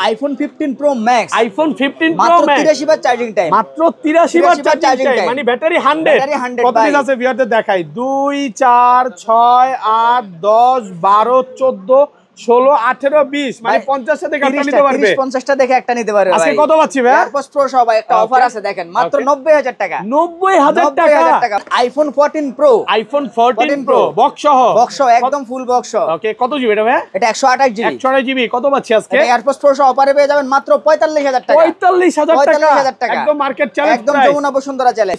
IPhone 15 pro max, iPhone 15 pro মাত্র max 83 বার charging time, মাত্র 83 বার charging time, মানে battery 100। কত পিস আছে ভিউয়ারদের দেখাই, 2 4 6 8 10 12 14 16 18 20, মানে 50 টা দেখে একটা নিতে পারবে, 50টা দেখে একটা নিতে পারবে। আজকে কত পাচ্ছি ভাই? এয়ারপডস প্রো সহ ভাই একটা অফার আছে দেখেন, মাত্র 90000 টাকা। 90000 টাকা iPhone 14 pro, iPhone 14 pro box সহ, একদম ফুল বক্স সহ। ওকে, কত জিবি এটা ভাই? এটা 128 জিবি। 128 জিবি কত পাচ্ছি আজকে? এয়ারপডস প্রো সহ অফারে পেয়ে যাবেন মাত্র 45000 টাকা। 45000 টাকা, একদম মার্কেট চ্যালেঞ্জ, একদম যমুনা বসুন্ধরা চ্যালেঞ্জ।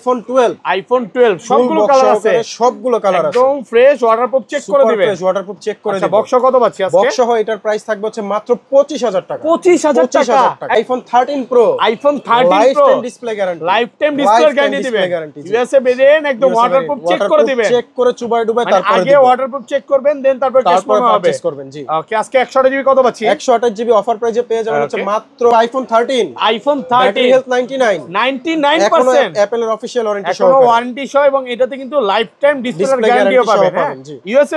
আইফোন 12 সবগুলো কালার আছে, সবগুলো কালার আছে, একদম ফ্রেশ, ওয়াটারপ্রুফ চেক করে দিবেন, ফ্রেশ ওয়াটারপ্রুফ চেক করে দিবেন। বক্স কত পাচ্ছি আজকে? বক্স সহ এটার প্রাইস থাকবে হচ্ছে মাত্র 25000 টাকা। 25000 টাকা। IPhone 13 pro, iPhone 13 pro life time display guarantee, life time display guarantee দিবেন। ইউএসএ বেদেন একদম ওয়াটারপ্রুফ চেক করে দিবেন, চেক করে চুবাই ডুবাই তারপর আগে ওয়াটারপ্রুফ চেক করবেন, দেন তারপর কেস করা হবে, করবেন। জি ওকে, আজকে 128 জিবি কত পাচ্ছি? 128 জিবি অফার প্রাইসে পেয়ে যাবেন হচ্ছে মাত্র আইফোন 13, আইফোন ব্যাটারি 13 হেলথ 99% অ্যাপলের অফিশিয়াল ওয়ারেন্টি সহ, ওয়ারেন্টি সহ, এবং এটাতে কিন্তু লাইফ টাইম ডিসপ্লে গ্যারান্টিও পাবেন। হ্যাঁ, ইউএসএ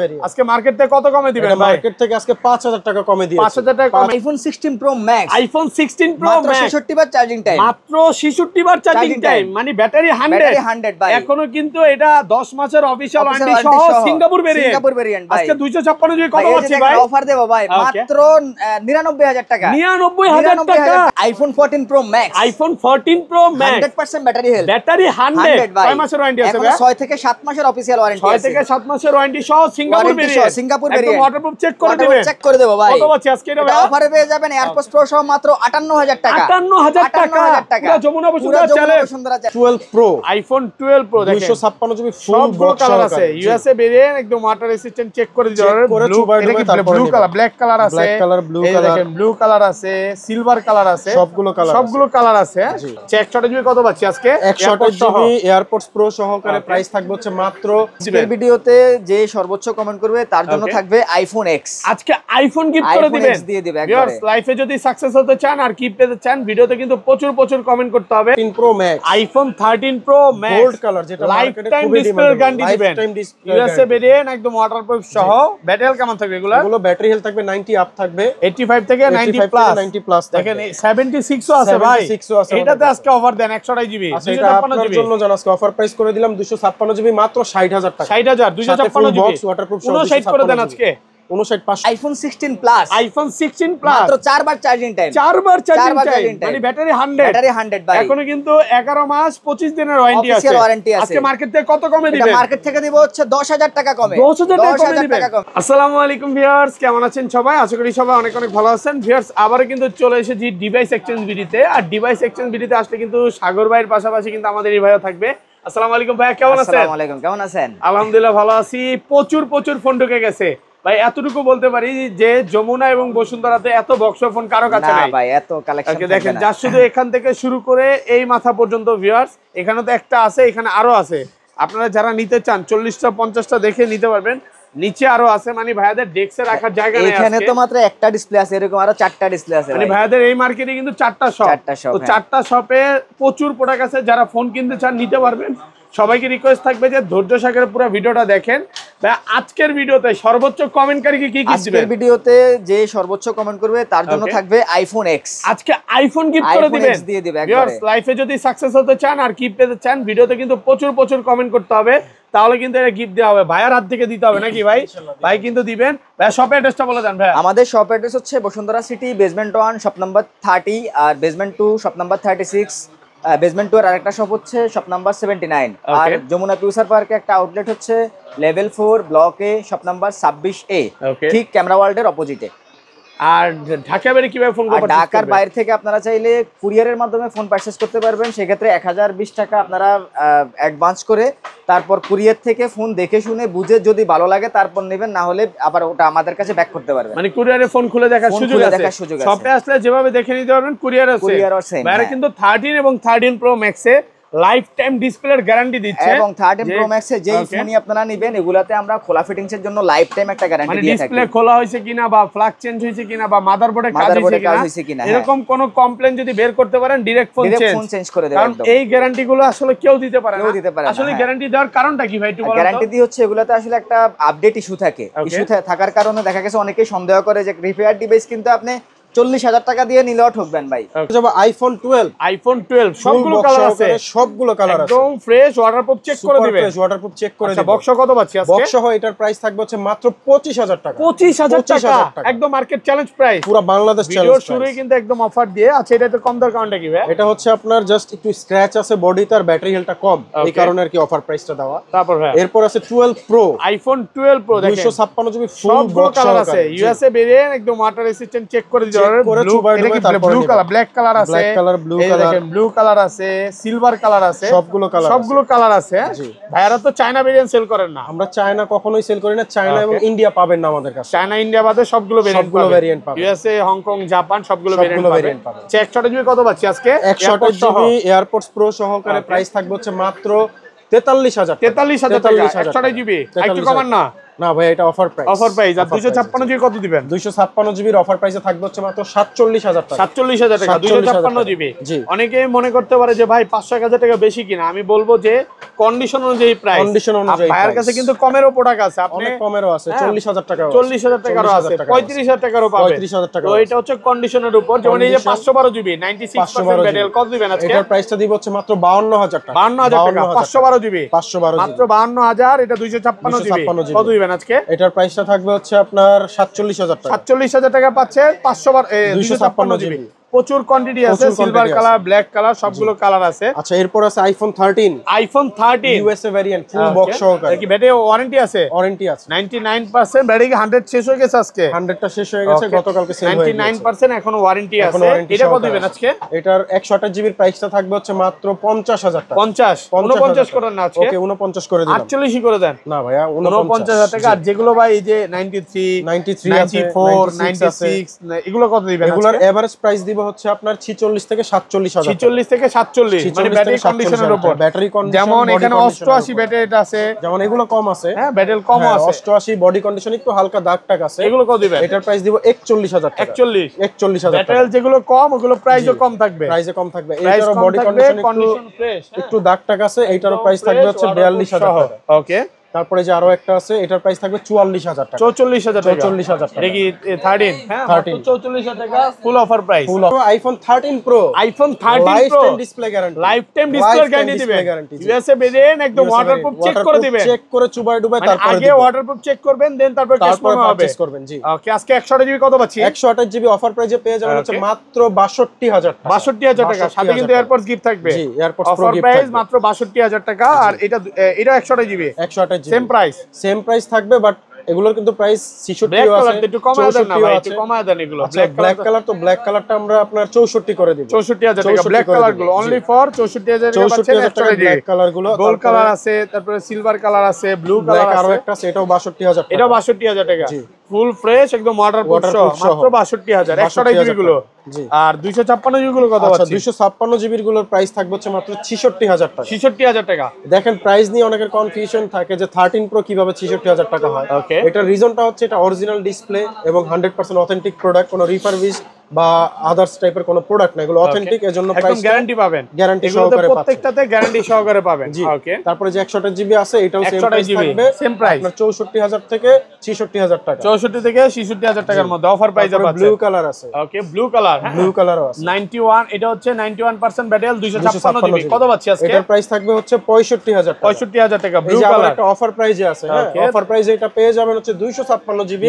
ভেরিয়েন্ট, আজকে মার্কেট থেকে কত কমে দিবেন ভাই? মার্কেট থেকে আজকে 5000 টাকা কমে দিয়েছি। 5000 টাকা কম। IPhone 16 pro max, iPhone 16 pro মাত্র ম্যাক্স 66 বার চার্জিং টাইম, মাত্র 66 বার চার্জিং টাইম, মানে ব্যাটারি 100 ভাই। এখনো কিন্তু এটা 10 মাসের অফিশিয়াল ওয়ারেন্টি সহ সিঙ্গাপুর ভেরিয়েন্ট ভাই। আজকে 256 জিবি কত পাচ্ছি ভাই? অফার দেব ভাই মাত্র 99000 টাকা। 99000 টাকা। IPhone 14 pro max, iPhone 14 pro max 100% battery health, battery 100 কয় মাসের ওয়ারেন্টি আছে ভাই? 6 থেকে 7 মাসের অফিশিয়াল ওয়ারেন্টি আছে, 6 থেকে 7 মাসের ওয়ারেন্টি সহ সিঙ্গাপুর ভেরিয়েন্ট, সিঙ্গাপুর একদম ভেরিয়েন্ট, ওয়াটারপ্রুফ চেক করে দিবেন, চেক করে দেব ভাই। কত পাচ্ছি আজকে এটা ভাই? অফারে পেয়ে যাবেন এয়ারপডস প্রো সহ মাত্র 58000 টাকা। 58000 টাকা, পুরো Jamuna Bashundhara challenge. 12 pro, iPhone 12 pro দেখেন 256 জিবি ফুল সবগুলো বক্স কালার আছে, ইউএসএ ভেরিয়েন্ট, একদম ওয়াটার রেসিস্ট্যান্ট চেক করে দিতে হবে। ব্লু কালার, ব্ল্যাক কালার আছে, ব্ল্যাক কালার, ব্লু কালার, দেখেন ব্লু কালার আছে, সিলভার কালার আছে, সবগুলো কালার আছে। চেক 128 জিবি কত পাচ্ছি আজকে? 128 জিবি এয়ারপডস প্রো সহকারে প্রাইস থাকবে হচ্ছে মাত্র। আজকের ভিডিওতে যে সর্বোচ্চ কমেন্ট করবে তার জন্য থাকবে আইফোন এক্স, আজকে আইফোন গিফট করে দিবেন, দিয়ে দিবে একবারে। ভিউয়ার্স, লাইফে যদি সাকসেস হতে চান আর গিফট পেতে চান, ভিডিওতে কিন্তু প্রচুর কমেন্ট করতে হবে। 13 pro max, iPhone 13 pro max gold colour, যেটা মার্কেটে টাইম খুবই ডিসপ্লে ডিমান্ড, গ্যারান্টি দিবেন, ইউএসএ ভেরিয়েন্ট, একদম ওয়াটারপ্রুফ সহ। ব্যাটারি কেমন থাকবে এগুলা? এগুলো ব্যাটারি হেলথ থাকবে 90 আপ থাকবে, 85 থেকে 90 প্লাস দেখেন, 76 ও আছে ভাই, এটাতে আজকে অফার দেন 128 জিবি, আচ্ছা এটা আপনার জন্য জান আজকে অফার প্রাইস করে দিলাম 256 জিবি মাত্র 60000 টাকা। 60000 256 জিবি বক্স ওয়াটারপ্রুফ সহ 59 করে দেন আজকে, 59 আইফোন 16 প্লাস, আইফোন 16 প্লাস মাত্র 4 বার চার্জিং টাইম, 4 বার চার্জিং টাইম, মানে ব্যাটারি 100 ভাই। এখনো কিন্তু 11 মাস 25 দিনের ওয়ারেন্টি আছে, আজকে মার্কেট থেকে কত কমে দিবেন? মার্কেট থেকে দিব হচ্ছে 10000 টাকা কমে, 10000 টাকা কমে দিবেন। আসসালামু আলাইকুম ভিউয়ার্স, কেমন আছেন সবাই? আশা করি সবাই অনেক ভালো আছেন। ভিউয়ার্স, আবারো কিন্তু চলে এসেছি ডিভাইস এক্সচেঞ্জ ভিডিওতে, আর ডিভাইস এক্সচেঞ্জ ভিডিওতে আসলে কিন্তু সাগর ভাইয়ের পাশাপাশি কিন্তু আমাদের এই ভাইও থাকবে। আসসালামু আলাইকুম ভাইয়া, কেমন আছেন? আসসালামু আলাইকুম, কেমন আছেন? আলহামদুলিল্লাহ ভালো আছি। প্রচুর ফোন ঢুকে গেছে ভাই, এতটুকু বলতে পারি যে যমুনা এবং বসুন্ধরাতে এত বক্স ফোন কারো কাছে নাই ভাই, এত কালেকশন দেখেন, যা শুধু এখান থেকে শুরু করে এই মাথা পর্যন্ত ভিউয়ার্স, এখানে তো একটা আছে, এখানে আরো আছে। আপনারা যারা নিতে চান 40টা 50টা দেখে নিতে পারবেন, নিচে আরো আছে, মানে ভাইয়াদের ডেস্কে রাখার জায়গা নেই। এখানে তো মাত্র একটা ডিসপ্লে আছে, এরকম আরো 4টা ডিসপ্লে আছে, মানে ভাইয়াদের এই মার্কেটে কিন্তু 4টা শপ, তো 4টা শপে প্রচুর প্রোডাক্ট আছে। যারা ফোন কিনতে চান নিতে পারবেন। সবাইকে রিকোয়েস্ট থাকবে যে ধৈর্য সহকারে পুরো ভিডিওটা দেখেন। আজকের ভিডিওতে সর্বোচ্চ কমেন্টকারীকে কি গিফট দিবেন? আজকের ভিডিওতে যে সর্বোচ্চ কমেন্ট করবে তার জন্য থাকবে আইফোন এক্স, আজকে আইফোন গিফট করে দিবেন, দিয়ে দিবে একবারে। ভিউয়ার্স, লাইফে যদি সাকসেস হতে চান আর গিফট পেতে চান, ভিডিওতে কিন্তু প্রচুর কমেন্ট করতে হবে, তাহলে কিন্তু এটা গিফট দেওয়া হবে। ভাইয়ার হাত থেকে দিতে হবে নাকি ভাই? ভাই কিন্তু দিবেন। ভাই শপ অ্যাড্রেসটা বলে দেন ভাই। আমাদের শপ অ্যাড্রেস হচ্ছে Bashundhara city, basement 1 shop number 30, আর বেসমেন্ট 2 শপ নাম্বার 36, বেসমেন্ট 2 এর আরেকটা শপ হচ্ছে শপ নাম্বার 79, আর যমুনা ফিউচার পার্কে একটা আউটলেট হচ্ছে লেভেল 4 ব্লক এ শপ নাম্বার 26A, ঠিক ক্যামেরা ওয়ার্ল্ডের অপোজিটে। আর ঢাকা বাইরে কিভাবে ফোন করবেন? ঢাকার বাইরে থেকে আপনারা চাইলে কুরিয়ারের মাধ্যমে ফোন পারচেজ করতে পারবেন। সেক্ষেত্রে 1020 টাকা আপনারা অ্যাডভান্স করে তারপর কুরিয়ার থেকে ফোন দেখে শুনে বুঝে যদি ভালো লাগে তারপর নেবেন, না হলে আবার ওটা আমাদের কাছে ব্যাক করতে পারবেন। মানে কুরিয়ারে ফোন খুলে দেখার সুযোগ আছে, শপে আসলে যেভাবে দেখে নিতে পারবেন কুরিয়ার আছে। বাইরে কিন্তু 13 এবং 13 প্রো ম্যাক্সে লাইফ টাইম ডিসপ্লের গ্যারান্টি দিচ্ছে, এবং 13 প্রো ম্যাক্স এর যেই ফোনই আপনারা নেবেন এগুলাতে আমরা খোলা ফিটিংস এর জন্য লাইফ টাইম একটা গ্যারান্টি দিয়ে থাকি। ডিসপ্লে খোলা হয়েছে কিনা বা ফ্ল্যাগ চেঞ্জ হয়েছে কিনা বা মাদারবোর্ডে কাজ হয়েছে কিনা এরকম কোনো কমপ্লেইন যদি বের করতে পারেন, ডাইরেক্ট ফোন চেঞ্জ করে দেব। কারণ এই গ্যারান্টি গুলো আসলে কেউ দিতে পারে না। আসলে গ্যারান্টি দেওয়ার কারণটা কি ভাই একটু বলুন? গ্যারান্টি দিয়ে হচ্ছে এগুলাতে আসলে একটা আপডেট ইস্যু থাকে, ইস্যু থাকার কারণে দেখা গেছে অনেকেই সন্দেহ করে যে রিপেয়ার ডিভাইস কিন্তু আপনি 40,000 টাকা দিয়ে নিলেও ঠকবেন ভাই। যাবো আইফোন 12। আইফোন 12 সবগুলো কালার আছে, সবগুলো কালার আছে, একদম ফ্রেশ, ওয়াটারপ্রুফ চেক করে দিবেন। ফ্রেশ ওয়াটারপ্রুফ চেক করে আচ্ছা দিবেন। বক্স কত পাচ্ছি আজকে? বক্স সহ এটার প্রাইস থাকবে হচ্ছে মাত্র 25,000 টাকা। 25,000 টাকা একদম মার্কেট চ্যালেঞ্জ প্রাইস, পুরো বাংলাদেশ চ্যালেঞ্জ ভিডিওর শুরুই কিন্তু একদম অফার দিয়ে। আচ্ছা এটা তো কম দর কারণটা কি ভাই? এটা হচ্ছে আপনার জাস্ট একটু স্ক্র্যাচ আছে বডিতে, আর ব্যাটারি হেলথটা কম, এই কারণে আর কি অফার প্রাইসটা দেওয়া। তারপর ভাই এরপর আছে 12 প্রো, আইফোন 12 প্রো দেখেন 256 জিবি ফুল সবগুলো বক্স কালার আছে, ইউএসএ ভেরিয়েন্ট, একদম ওয়াটার রেসিস্ট্যান্ট চেক করে দিতে পারবেন। ব্লু কালার, ব্ল্যাক কালার আছে, ব্ল্যাক কালার, ব্লু এই কালার, দেখেন ব্লু কালার আছে, সিলভার কালার আছে, সবগুলো কালার আছে। ভাইয়ারা তো চায়না ভেরিয়েন্ট সেল করেন না? আমরা চায়না কখনোই সেল করি না, চায়না এবং ইন্ডিয়া পাবেন না আমাদের কাছে। চায়না ইন্ডিয়া বাদে সবগুলো ভেরিয়েন্ট পাবেন, ইউএসএ হংকং জাপান সবগুলো ভেরিয়েন্ট পাবেন। চেক 128 জিবি কত পাচ্ছি আজকে? 128 জিবি এয়ারপডস প্রো সহকারে প্রাইস থাকবে হচ্ছে মাত্র 43,000 টাকা। 128 জিবি একটু কমান না? না ভাই এটা অফার প্রাইস। Offer price. আর 256 জিবি কত দিবেন? 256 জিবির অফার প্রাইসে থাকবে হচ্ছে মাত্র 47,000 টাকা। 47,000 টাকা 256 জিবি। অনেকেই মনে করতে পারে যে ভাই 500-1000 টাকা বেশি কিনা। আমি বলবো যে কন্ডিশন অনুযায়ী প্রাইস, কন্ডিশন অনুযায়ী ভাইয়ের কাছে কিন্তু কমেরও প্রোডাক্ট আছে, আপনি অনেক কমেরও আছে, 40,000 টাকা, 40,000 টাকারও আছে, 35,000 টাকারও পাবেন। 35,000 টাকা। তো এটা হচ্ছে কন্ডিশনের উপর। যেমন এই যে 512 জিবি 96% ব্যাটারি কত দিবেন আজকে? এটার প্রাইসটা দিব হচ্ছে মাত্র 52,000 টাকা। 52,000 টাকা 512 জিবি, 512 মাত্র 52,000। এটা 256 জিবি কত দিবেন আজকে? এটার প্রাইসটা থাকবে হচ্ছে আপনার 47,000 টাকা। 47,000 টাকা পাচ্ছে 256 জিবি। প্রচুর কোয়ান্টিটি আছে, সিলভার কালার, ব্ল্যাক কালার, সবগুলো কালার আছে। আচ্ছা এরপর আছে iPhone 13, iPhone 13 USA variant full box সহকারে। কি ব্যাটারি ওয়ারেন্টি আছে? ওয়ারেন্টি আছে 99%। ব্যাটারি কি 100 শেষ হয়ে গেছে আজকে? 100টা শেষ হয়ে গেছে, গতকালকে সেল হয়ে গেছে। 99% এখনো ওয়ারেন্টি আছে। এটা কত দিবেন আজকে? এটার 128 জিবির প্রাইসটা থাকবে হচ্ছে মাত্র 50,000 টাকা। 50 49 করেন না আজকে? ওকে 49 করে দিলাম। 48 করে দেন না ভাইয়া 49,000 টাকা। আর যেগুলো ভাই এই যে 93 94 96 এগুলো কত দিবেন আজকে? এগুলোর এভারেজ প্রাইস দিব হচ্ছে আপনার 46 থেকে 47,000 46 থেকে 47, মানে ব্যাটারি কন্ডিশনের উপর। ব্যাটারি কন্ডিশন যেমন এখানে 88 ব্যাটারি আছে, যেমন এগুলো কম আছে, হ্যাঁ ব্যাটারি কম আছে, 88 বডি কন্ডিশন একটু হালকা দাগ টাগ আছে। এগুলো কত দিবেন? এটার প্রাইস দিব 41,000 টাকা। 41,000 ব্যাটারি যেগুলো কম ওগুলো প্রাইসও কম থাকবে, প্রাইসে কম থাকবে। এইটারও বডি কন্ডিশন ফ্রেশ, একটু দাগ টাগ আছে। এইটারও প্রাইস থাকবে হচ্ছে 42,000 টাকা। ওকে। তারপরে যে আরো একটা আছে, এটার প্রাইস থাকবে 44,000 টাকা। 44,000 টাকা। 44,000 টাকা। এটা কি 13? হ্যাঁ 44,000 টাকা full offer price. Full iPhone 13 pro, iPhone 13 pro lifetime display guarantee, lifetime display guarantee দিবেন। ইউএসএ ভেরিয়েন্ট একদম ওয়াটারপ্রুফ চেক করে দিবেন, চেক করে চুবাই ডুবাই তারপরে আগে ওয়াটারপ্রুফ চেক করবেন, দেন তারপর টেস্ট পারচেজ করবেন। জি ওকে। আজকে 128 জিবি কত পাচ্ছি? 128 জিবি অফার প্রাইসে পেয়ে যাবেন হচ্ছে মাত্র 62,000 টাকা। 62,000 টাকা, সাথে কিন্তু এয়ারপডস গিফট থাকবে। জি AirPods pro offer gift price থাকবে মাত্র 62,000 টাকা। আর এটা 128 GB 128 GB same price, same price থাকবে, বাট এগুলোর কিন্তু প্রাইস 66 ব্ল্যাক আছে, কালার একটু কমায় দেন না ভাই, একটু কমায় দেন এগুলো। ব্ল্যাক কালার তো ব্ল্যাক কালারটা আমরা আপনার 64 করে দিব। 64,000 টাকা ব্ল্যাক কালার গুলো অনলি ফর 64,000 টাকা পাচ্ছেন। 64,000 ব্ল্যাক কালার গুলো, গোল্ড কালার আছে, তারপরে সিলভার কালার আছে, ব্লু কালার আছে, আরো একটা আছে, এটাও 62,000 টাকা। এটাও 62,000 টাকা ফুল ফ্রেশ একদম ওয়াটারপ্রুফ মাত্র 62,000 128 জিবি গুলো। জি আর 256 জিবি গুলো কত আচ্ছা পাচ্ছি? 256 জিবির গুলোর প্রাইস থাকবে হচ্ছে মাত্র 66,000 টাকা। 66,000 টাকা। দেখেন প্রাইস নিয়ে অনেকের কনফিউশন থাকে যে 13 প্রো কিভাবে 66,000 টাকা হয়। এটার রিজনটা হচ্ছে এটা অরিজিনাল ডিসপ্লে এবং 100% অথেন্টিক প্রোডাক্ট, কোনো রিফারবিশ বা আদার্স টাইপের কোনো প্রোডাক্ট না, এগুলো অথেন্টিক, এজন্য প্রাইস গ্যারান্টি পাবেন, গ্যারান্টি সহকারে পাচ্ছেন, প্রত্যেকটাতে গ্যারান্টি সহকারে পাবেন। ওকে। তারপরে যে 128 জিবি আছে এটাও সেম প্রাইস থাকবে, সেম প্রাইস আপনার 64,000 থেকে 66,000 টাকা। 64 থেকে 66,000 টাকার মধ্যে অফার প্রাইসে পাচ্ছেন। ব্লু কালার আছে, ওকে ব্লু কালার, ব্লু কালারও আছে 91, এটা হচ্ছে 91% ব্যাটারি 256 জিবি কত পাচ্ছি আজকে? এটার প্রাইস থাকবে হচ্ছে 65,000 টাকা। 65,000 টাকা ব্লু এই যে আবার কালার একটা অফার প্রাইসে আছে, হ্যাঁ অফার প্রাইসে এটা পেয়ে যাবেন হচ্ছে 256 জিবি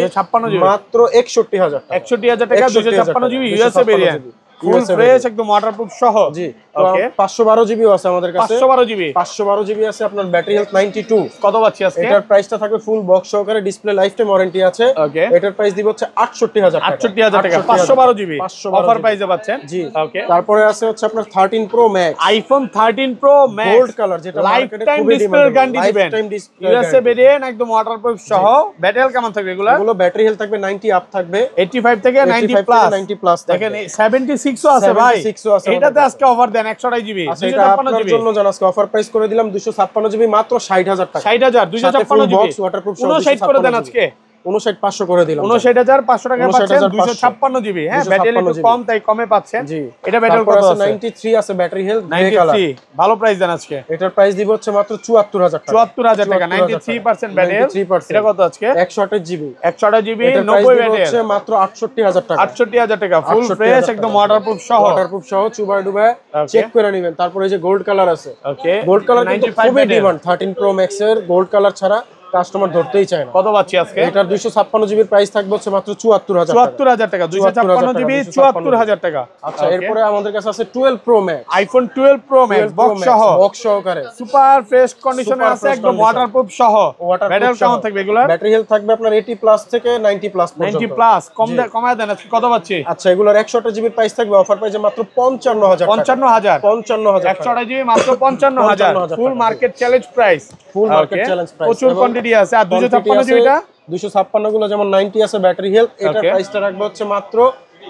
মাত্র 61,000 টাকা। 61,000 টাকা 256 GB USA variant full fresh একদম ওয়াটারপ্রুফ সহ। জি ওকে। 512 জিবি আছে আমাদের কাছে, 512 জিবি 512 জিবি আছে। আপনার ব্যাটারি হেলথ 92 কত পাচ্ছি আজকে? এটার প্রাইসটা থাকবে ফুল বক্স সহকারে, ডিসপ্লে লাইফ টাইম ওয়ারেন্টি আছে। ওকে। এটার প্রাইস দিব হচ্ছে 68,000 টাকা। 68,000 টাকা 512 জিবি অফার প্রাইসে পাচ্ছেন। জি ওকে। তারপরে আছে হচ্ছে আপনার 13 pro max, iPhone 13 pro max gold colour, যেটা লাইফ টাইম ডিসপ্লে গ্যারান্টি দিবেন, ইউএসএ ভেরিয়েন্ট একদম ওয়াটারপ্রুফ সহ। ব্যাটারি হেলথ কেমন থাকবে এগুলা? এগুলো ব্যাটারি হেলথ থাকবে 90 আপ থাকবে, 85 থেকে 90 প্লাস দেখেন 76 ও আছে ভাই। এটাতে আজকে অফার দেন 128 জিবি 256 জিবি জন্য জান আজকে অফার প্রাইস করে দিলাম 256 জিবি মাত্র 60,000 টাকা। 60,000 256 জিবি বক্স ওয়াটারপ্রুফ 59 করে দেন আজকে। 59500 করে দিলাম। 59500 টাকা পাচ্ছেন 256 জিবি। হ্যাঁ, ব্যাটারি একটু কম তাই কমে পাচ্ছেন। এটা ব্যাটারি কত আছে? 93 আছে ব্যাটারি হেলথ, 93 ভালো প্রাইস দেন আজকে। এটার প্রাইস দিব হচ্ছে মাত্র 74000 টাকা। 74000 টাকা, 93% ব্যাটারি। এটা কত আজকে? 128 জিবি। 128 জিবি 90 ব্যাটারি হচ্ছে মাত্র 68000 টাকা। 68000 টাকা ফুল ফ্রেশ একদম ওয়াটারপ্রুফ সহ। ওয়াটারপ্রুফ সহ চুবায় ডুবায় চেক করে নেবেন। তারপরে এই যে গোল্ড কালার আছে। ওকে, গোল্ড কালার কিন্তু খুবই ডিমান্ড। 13 প্রো ম্যাক্স এর গোল্ড কালার ছাড়া কাস্টমার ধরতেই চায় না। কত পাচ্ছি আজকে? এটার 256 জিবির প্রাইস থাকবে হচ্ছে মাত্র 74000 টাকা। 74000 টাকা 256 জিবি 74000 টাকা। আচ্ছা, এরপরে আমাদের কাছে আছে 12 pro max, iPhone 12 pro max box সহ, বক্স সহকারে সুপার ফ্রেশ কন্ডিশনে আছে, একদম ওয়াটারপ্রুফ সহ। ব্যাটারি কেমন থাকবে এগুলা? ব্যাটারি হেলথ থাকবে আপনার 80 প্লাস থেকে 90 প্লাস পর্যন্ত। 90 প্লাস কমায় দেন আজকে। কত পাচ্ছি? আচ্ছা, এগুলোর 128 জিবির প্রাইস থাকবে অফার প্রাইসে মাত্র 55000 টাকা। 55000 55000 128 জিবি মাত্র 55000 ফুল মার্কেট চ্যালেঞ্জ প্রাইস। ফুল মার্কেট চ্যালেঞ্জ প্রাইস, প্রচুর কোয়ান্টিটি আছে। আর 256 জিবিটা 256 গুলো যেমন 90 আছে ব্যাটারি হেলথ, এটার প্রাইসটা রাখবে হচ্ছে মাত্র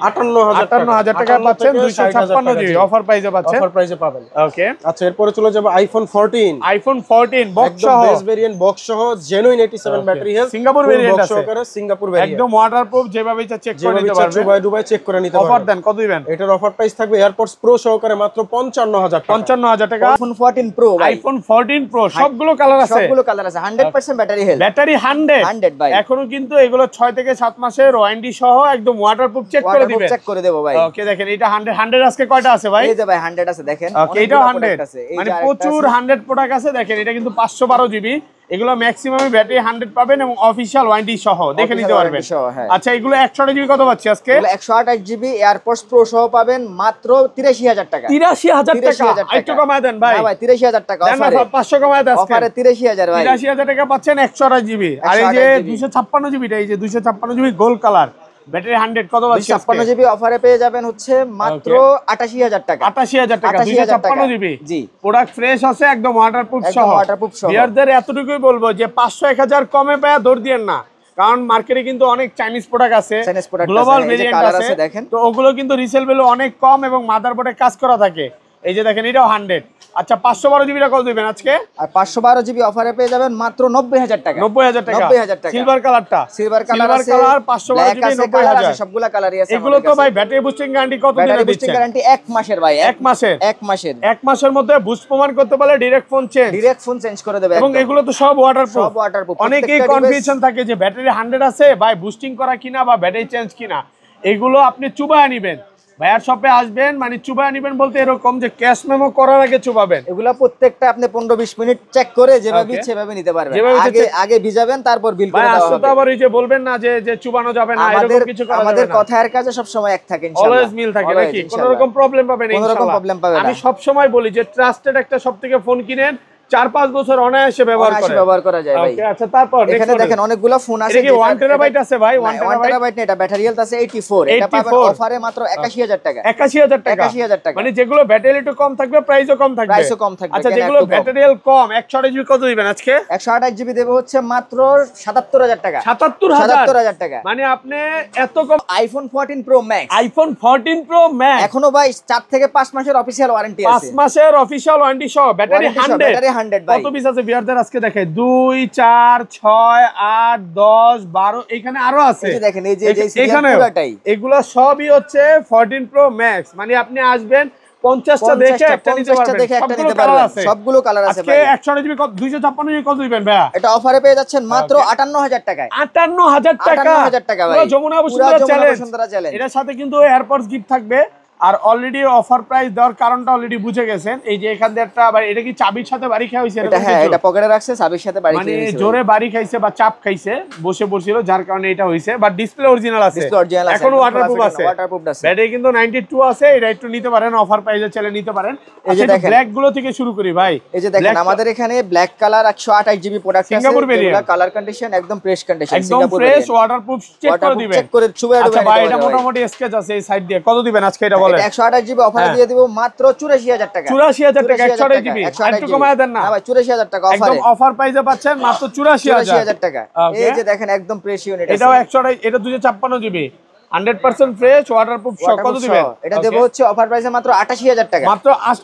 58000 টাকা পাচ্ছেন। 256 জিবি অফার প্রাইসে পাচ্ছেন, অফার প্রাইসে পাবেন। ওকে, আচ্ছা, এরপরে চলে যাবে আইফোন 14। আইফোন 14 বক্স একদম সহ, বেস ভেরিয়েন্ট বক্স সহ, genuine 87 battery health, Singapore variant আছে, সিঙ্গাপুর ভেরিয়েন্ট, একদম ওয়াটারপ্রুফ, যেভাবে ইচ্ছা চেক করে নিতে পারবেন, দুবাই দুবাই চেক করে নিতে পারবেন। অফার দেন, কত দিবেন? এটার অফার প্রাইস থাকবে এয়ারপডস প্রো সহকারে মাত্র 55000 টাকা। 55000 টাকা। আইফোন 14 প্রো ভাই, আইফোন 14 প্রো সবগুলো কালার আছে, সবগুলো কালার আছে, 100% ব্যাটারি হেলথ, ব্যাটারি 100 ভাই। এখনো কিন্তু এগুলো 6 থেকে 7 মাসের ওয়ারেন্টি সহ একদম ওয়াটারপ্রুফ চেক করে দিবেন, চেক করে দেব ভাই। ওকে, দেখেন এটা 100 আজকে কয়টা আছে ভাই? এই যে ভাই 100 আছে দেখেন, ওকে, এটাও 100 মানে প্রচুর 100 প্রোডাক্ট আছে। দেখেন এটা কিন্তু 512 জিবি, এগুলো ম্যাক্সিমাম ব্যাটারি 100 পাবেন এবং অফিশিয়াল ওয়ারেন্টি সহ দেখে নিতে পারবেন। আচ্ছা, এগুলো 128 জিবি কত পাচ্ছি আজকে? এগুলো 128 জিবি এয়ারপডস প্রো সহ পাবেন মাত্র 83000 টাকা। 83000 টাকা, একটু কমায় দেন ভাই। না ভাই, 83000 টাকা অফারে, 500 কমায় দেন আজকে, অফারে 83000 ভাই। 83000 টাকা পাচ্ছেন 128 জিবি। আর এই যে 256 জিবিটা, এই যে 256 জিবি গোল্ড কালার ব্যাটারি 100 কত পাচ্ছি? 256 জিবি অফারে পেয়ে যাবেন হচ্ছে মাত্র 88000 টাকা। 88000 টাকা 256 জিবি। জি, প্রোডাক্ট ফ্রেশ আছে, একদম ওয়াটারপ্রুফ সহ। ওয়াটারপ্রুফ সহ। বিয়ারদের এতটুকুই বলবো যে 500 1000 কমে পায় দৌড় দিয়েন না, কারণ মার্কেটে কিন্তু অনেক চাইনিজ প্রোডাক্ট আছে, গ্লোবাল ভেরিয়েন্ট আছে, তো ওগুলো কিন্তু রিসেল ভ্যালু অনেক কম এবং মাদারবোর্ডে কাজ করা থাকে। এই যে দেখেন এটাও 100। আচ্ছা, 512 জিবিটা কত দিবেন আজকে? আর 512 জিবি অফারে পেয়ে যাবেন মাত্র 90000 টাকা। 90000 টাকা, 90000 টাকা। সিলভার কালারটা, সিলভার কালার আছে, 512 জিবি 90000। সবগুলা কালারই আছে। এগুলো তো ভাই ব্যাটারি বুস্টিং গ্যারান্টি কত দিন দিচ্ছেন? বুস্টিং গ্যারান্টি 1 মাসের ভাই, 1 মাসের। 1 মাসের মধ্যে বুস্ট প্রমাণ করতে পারলে ডাইরেক্ট ফোন চেঞ্জ করে দেবে। এবং এগুলো তো সব ওয়াটারপ্রুফ। সব ওয়াটারপ্রুফ। অনেকেই কনফিউশন থাকে যে ব্যাটারি 100 আছে ভাই, বুস্টিং করা কিনা বা ব্যাটারি চেঞ্জ কিনা। এগুলো আপনি চুবায় নেবেন, ভাইয়ার শপে আসবেন, মানে চুবায় নেবেন বলতে এরকম যে ক্যাশ মেমো করার আগে চুবাবেন। এগুলা প্রত্যেকটা আপনি 15-20 মিনিট চেক করে যেভাবে সেভাবে নিতে পারবেন। আগে ভিজাবেন, তারপর বিল করে দেওয়া হবে। তো আবার এই যে বলবেন না যে চুবানো যাবে না, এরকম কিছু করা যাবে না। আমাদের কথার কাজে সব সময় এক থাকে ইনশাআল্লাহ, অলওয়েজ মিল থাকে নাকি? কোনো রকম প্রবলেম পাবেন না ইনশাআল্লাহ। আমি সব সময় বলি যে ট্রাস্টেড একটা শপ থেকে ফোন কিনেন, 4-5 বছর অনায়াসে ব্যবহার করা যায় ভাই। আচ্ছা, তারপর এখানে দেখেন অনেকগুলো ফোন আছে। এটা কি 1 টেরাবাইট আছে ভাই? 1 টেরাবাইট না, এটা ব্যাটারি হেলথ আছে 84। এটা পাবেন অফারে মাত্র 81000 টাকা। 81000 টাকা, 81000 টাকা। মানে যেগুলো ব্যাটারি একটু কম থাকবে প্রাইসও কম থাকবে। আচ্ছা, যেগুলো ব্যাটারি হেলথ কম 128 জিবি কত দিবেন আজকে? 128 জিবি দেব হচ্ছে মাত্র 77000 টাকা। 77000 টাকা, মানে আপনি এত কম। IPhone 14 pro max, iPhone 14 pro max এখনো ভাই 4 থেকে 5 মাসের অফিশিয়াল ওয়ারেন্টি আছে। 5 মাসের অফিশিয়াল ওয়ারেন্টি সহ, ব্যাটারি 100 ভাই। কত পিস আছে বিয়ারদের আজকে দেখাই? 2 4 6 8 10 12, এখানে আরো আছে। এই যে দেখেন, এই যে সিরিয়াল পুরোটাই, এগুলো সবই হচ্ছে 14 প্রো ম্যাক্স। মানে আপনি আসবেন 50টা দেখে একটা নিতে পারবেন, সবগুলো কালার আছে ভাই। আজকে 128 জিবি 256 জিবি কত দিবেন ভাই? এটা অফারে পেয়ে যাচ্ছেন মাত্র 58000 টাকায়। 58000 টাকা, 58000 টাকা ভাই। যমুনা বসুন্ধরা চ্যালেঞ্জ। এটার সাথে কিন্তু এয়ারপডস গিফট থাকবে। আর অলরেডি অফার প্রাইস দেওয়ার কারণটা অলরেডি বুঝে গেছেন। এই যে এখান থেকে একটা, এটা কি চাবির সাথে বাড়ি খাওয়া হইছে? হ্যাঁ, এটা পকেটে রাখছে, চাবির সাথে বাড়ি খাইছে, মানে জোরে বাড়ি খাইছে বা চাপ খাইছে, বসে পড়ছিল, যার কারণে এটা হইছে। বাট ডিসপ্লে অরিজিনাল আছে, এখন ওয়াটারপ্রুফ আছে। ব্যাটারি কিন্তু 92 আছে। এটা একটু নিতে পারেন, অফার প্রাইসে চলে নিতে পারেন। এই যে দেখেন ব্ল্যাক গুলো থেকে শুরু করি ভাই। এই যে দেখেন আমাদের এখানে ব্ল্যাক কালার 128 জিবি প্রোডাক্ট আছে, সিঙ্গাপুর ভেরিয়েন্ট, কালার কন্ডিশন একদম ফ্রেশ কন্ডিশন, একদম ফ্রেশ, ওয়াটারপ্রুফ চেক করে দিবেন, চেক করে চুবাই দিবেন। আচ্ছা ভাই, এটা মোটামুটি স্কেচ আছে এই সাইড দিয়ে, কত দিবেন আজকে এটা বলেন? 128 জিবি অফারে দিয়ে দিব মাত্র 84000 টাকা। 84000 টাকা 128 জিবি, একটু কমায় দেন না? না ভাই, 84000 টাকা অফারে, একদম অফার প্রাইসে পাচ্ছেন মাত্র 84000 টাকা। এই যে দেখেন একদম ফ্রেশ ইউনিট, এটাও 128, এটা 256 জিবি 100% ফ্রেশ ওয়াটারপ্রুফ সহ। কত দিবেন? এটা দেব হচ্ছে অফার প্রাইসে মাত্র 88000 টাকা, মাত্র